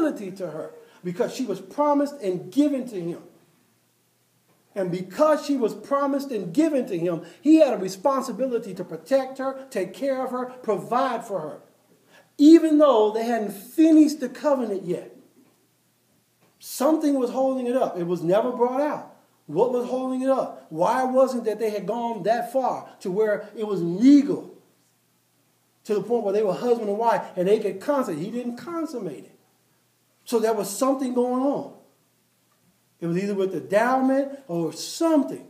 responsibility to her because she was promised and given to him. And because she was promised and given to him, he had a responsibility to protect her, take care of her, provide for her. Even though they hadn't finished the covenant yet. Something was holding it up. It was never brought out. What was holding it up? Why wasn't that they had gone that far to where it was legal? To the point where they were husband and wife and they could consummate. He didn't consummate it. So there was something going on. It was either with the endowment or something.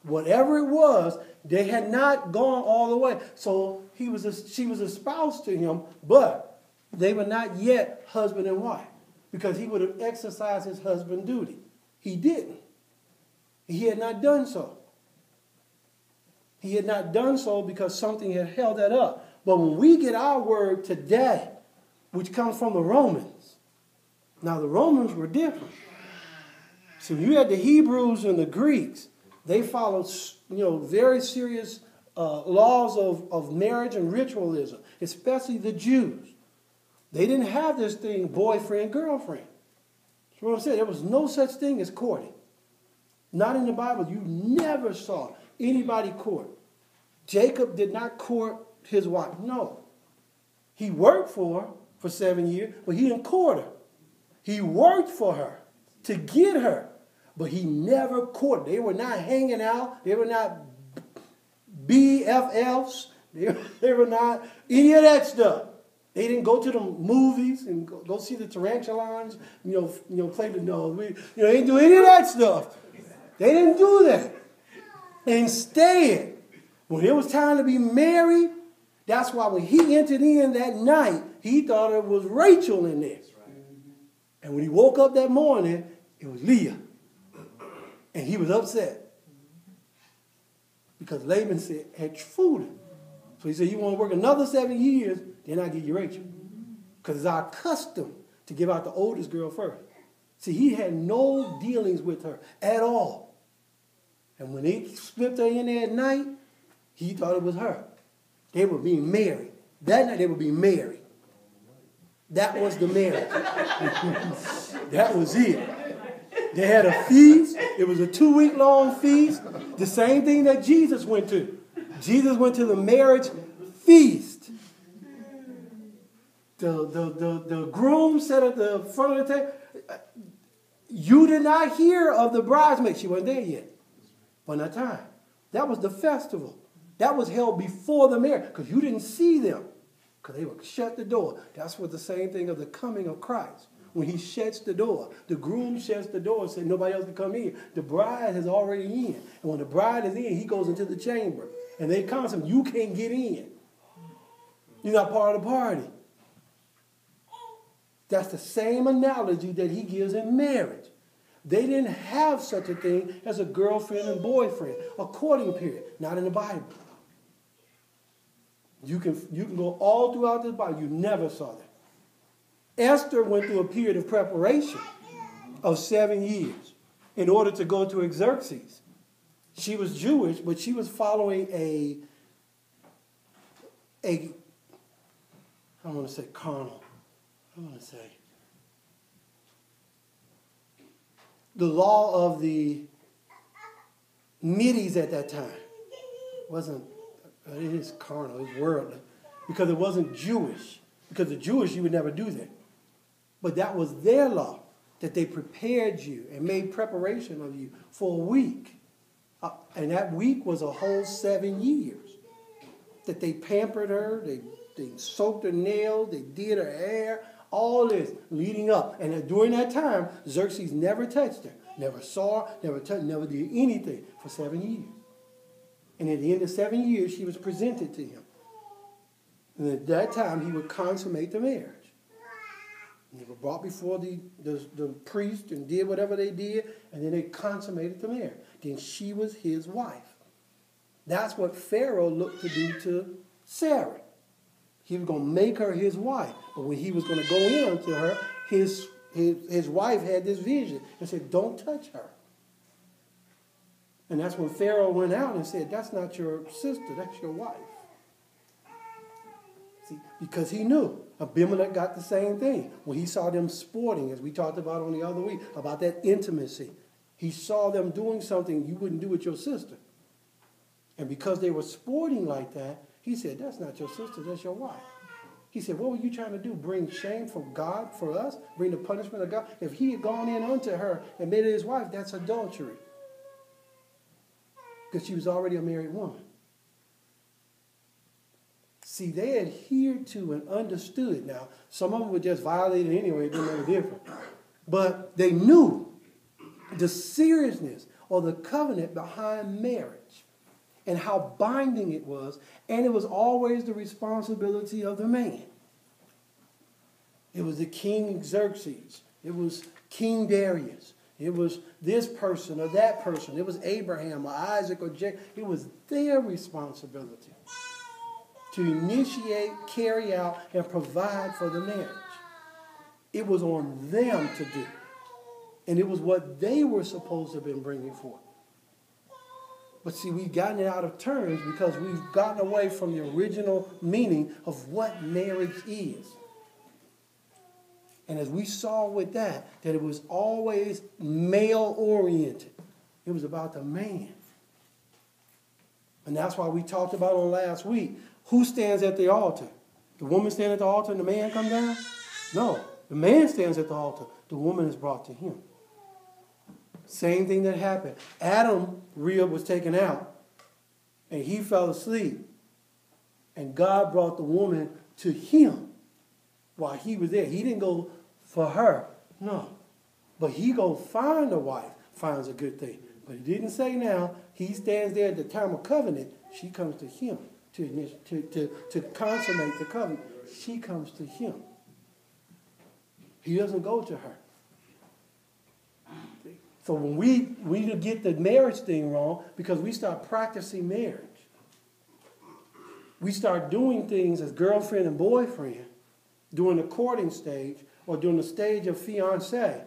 Whatever it was, they had not gone all the way. So she was espoused to him, but they were not yet husband and wife because he would have exercised his husband duty. He didn't. He had not done so. He had not done so because something had held that up. But when we get our word today, which comes from the Romans, now the Romans were different. So you had the Hebrews and the Greeks. They followed, very serious laws of marriage and ritualism, especially the Jews. They didn't have this thing, boyfriend, girlfriend. That's what I'm saying. There was no such thing as courting. Not in the Bible. You never saw anybody court. Jacob did not court his wife. No. He worked for her for 7 years, but he didn't court her. He worked for her to get her, but he never courted. They were not hanging out. They were not BFFs. They were not any of that stuff. They didn't go to the movies and go see the Tarantulas, play the nose. They didn't do any of that stuff. They didn't do that. Instead, when it was time to be married, that's why when he entered in that night, he thought it was Rachel in there. And when he woke up that morning, it was Leah. And he was upset. Because Laban had fooled him. So he said, you want to work another 7 years, then I'll give you Rachel. Because it's our custom to give out the oldest girl first. See, he had no dealings with her at all. And when they slipped her in there at night, he thought it was her. They were being married. That night they were being married. That was the marriage. That was it. They had a feast. It was a 2-week-long feast. The same thing that Jesus went to. Jesus went to the marriage feast. The groom sat at the front of the table. You did not hear of the bridesmaid. She wasn't there yet. By that time. That was the festival. That was held before the marriage. Because you didn't see them. Because they would shut the door. That's what the same thing of the coming of Christ. When he shuts the door, the groom shuts the door and says nobody else can come in. The bride is already in. And when the bride is in, he goes into the chamber. And they constantly, you can't get in. You're not part of the party. That's the same analogy that he gives in marriage. They didn't have such a thing as a girlfriend and boyfriend, a courting period. Not in the Bible. You can go all throughout this Bible. You never saw that. Esther went through a period of preparation of 7 years in order to go to Xerxes. She was Jewish, but she was following I don't want to say carnal. I want to say the law of the Medes at that time. It is carnal, it's worldly, because it wasn't Jewish. Because the Jewish, you would never do that. But that was their law, that they prepared you and made preparation of you for a week. And that week was a whole 7 years. That they pampered her, they soaked her nails, they did her hair, all this leading up. And during that time, Xerxes never touched her, never saw her, never did anything for 7 years. And at the end of 7 years, she was presented to him. And at that time, he would consummate the marriage. And they were brought before the priest and did whatever they did, and then they consummated the marriage. Then she was his wife. That's what Pharaoh looked to do to Sarah. He was going to make her his wife. But when he was going to go in to her, his wife had this vision and said, don't touch her. And that's when Pharaoh went out and said, that's not your sister, that's your wife. See, because he knew. Abimelech got the same thing. When he saw them sporting, as we talked about on the other week, about that intimacy. He saw them doing something you wouldn't do with your sister. And because they were sporting like that, he said, that's not your sister, that's your wife. He said, what were you trying to do? Bring shame from God for us? Bring the punishment of God? If he had gone in unto her and made her his wife, that's adultery. Because she was already a married woman. See, they adhered to and understood. Now, some of them were just violated anyway, it didn't make a difference. But they knew the seriousness or the covenant behind marriage and how binding it was, and it was always the responsibility of the man. It was the King Xerxes. It was King Darius. It was this person or that person. It was Abraham or Isaac or Jacob. It was their responsibility to initiate, carry out, and provide for the marriage. It was on them to do. And it was what they were supposed to have been bringing forth. But see, we've gotten it out of terms because we've gotten away from the original meaning of what marriage is. And as we saw with that it was always male-oriented. It was about the man. And that's why we talked about on last week, who stands at the altar? The woman stands at the altar and the man comes down? No, the man stands at the altar. The woman is brought to him. Same thing that happened. Adam, rib was taken out, and he fell asleep. And God brought the woman to him while he was there. He didn't go for her, no. But he go find a wife, finds a good thing. But he didn't say now, he stands there at the time of covenant. She comes to him to consummate the covenant. She comes to him. He doesn't go to her. So when we get the marriage thing wrong, because we start practicing marriage. We start doing things as girlfriend and boyfriend during the courting stage or during the stage of fiancé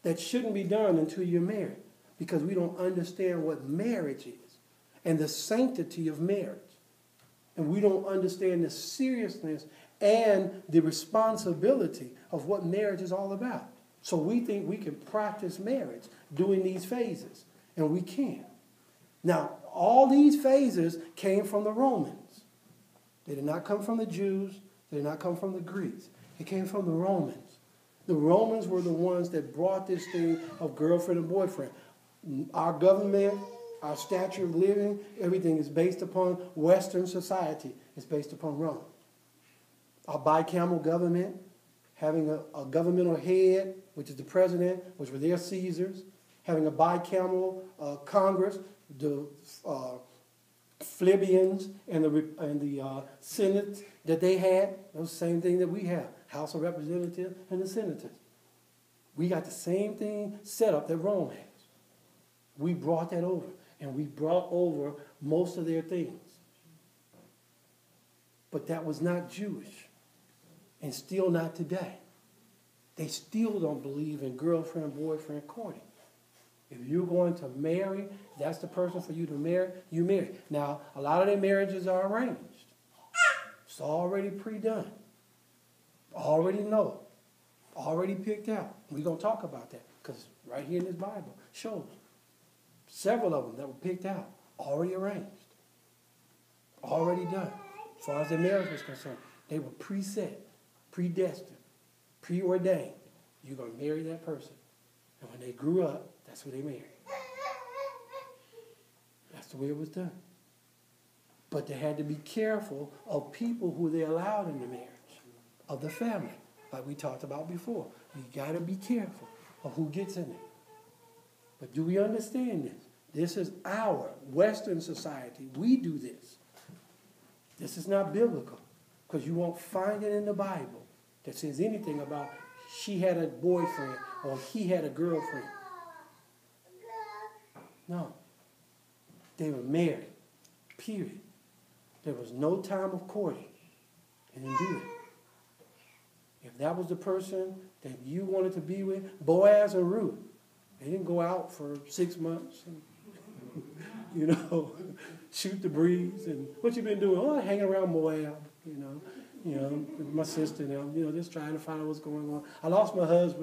that shouldn't be done until you're married, because we don't understand what marriage is and the sanctity of marriage. And we don't understand the seriousness and the responsibility of what marriage is all about. So we think we can practice marriage doing these phases, and we can't. Now, all these phases came from the Romans. They did not come from the Jews. They did not come from the Greeks. It came from the Romans. The Romans were the ones that brought this thing of girlfriend and boyfriend. Our government, our standard of living, everything is based upon Western society. It's based upon Rome. Our bicameral government, having a governmental head, which is the president, which were their Caesars, having a bicameral Congress, the plebeians and the Senate that they had, those same thing that we have, House of Representatives and the Senators. We got the same thing set up that Rome has. We brought that over, and we brought over most of their things. But that was not Jewish, and still not today. They still don't believe in girlfriend-boyfriend courting. If you're going to marry, that's the person for you to marry, you marry. Now, a lot of their marriages are arranged. It's already pre-done. Already know. Already picked out. We're going to talk about that because right here in this Bible shows several of them that were picked out, already arranged, already done. As far as their marriage was concerned, they were preset, predestined, preordained. You're going to marry that person. And when they grew up, that's who they married. That's the way it was done. But they had to be careful of people who they allowed in the marriage, of the family, like we talked about before. You got to be careful of who gets in it. But do we understand this? This is our Western society. We do this. This is not biblical, because you won't find it in the Bible that says anything about she had a boyfriend or he had a girlfriend. No. They were married. Period. There was no time of courting. They didn't do it. If that was the person that you wanted to be with, Boaz and Ruth, they didn't go out for 6 months and, shoot the breeze. And what you been doing? Oh, hanging around Moab, You know, my sister and them, you know, just trying to find out what's going on. I lost my husband.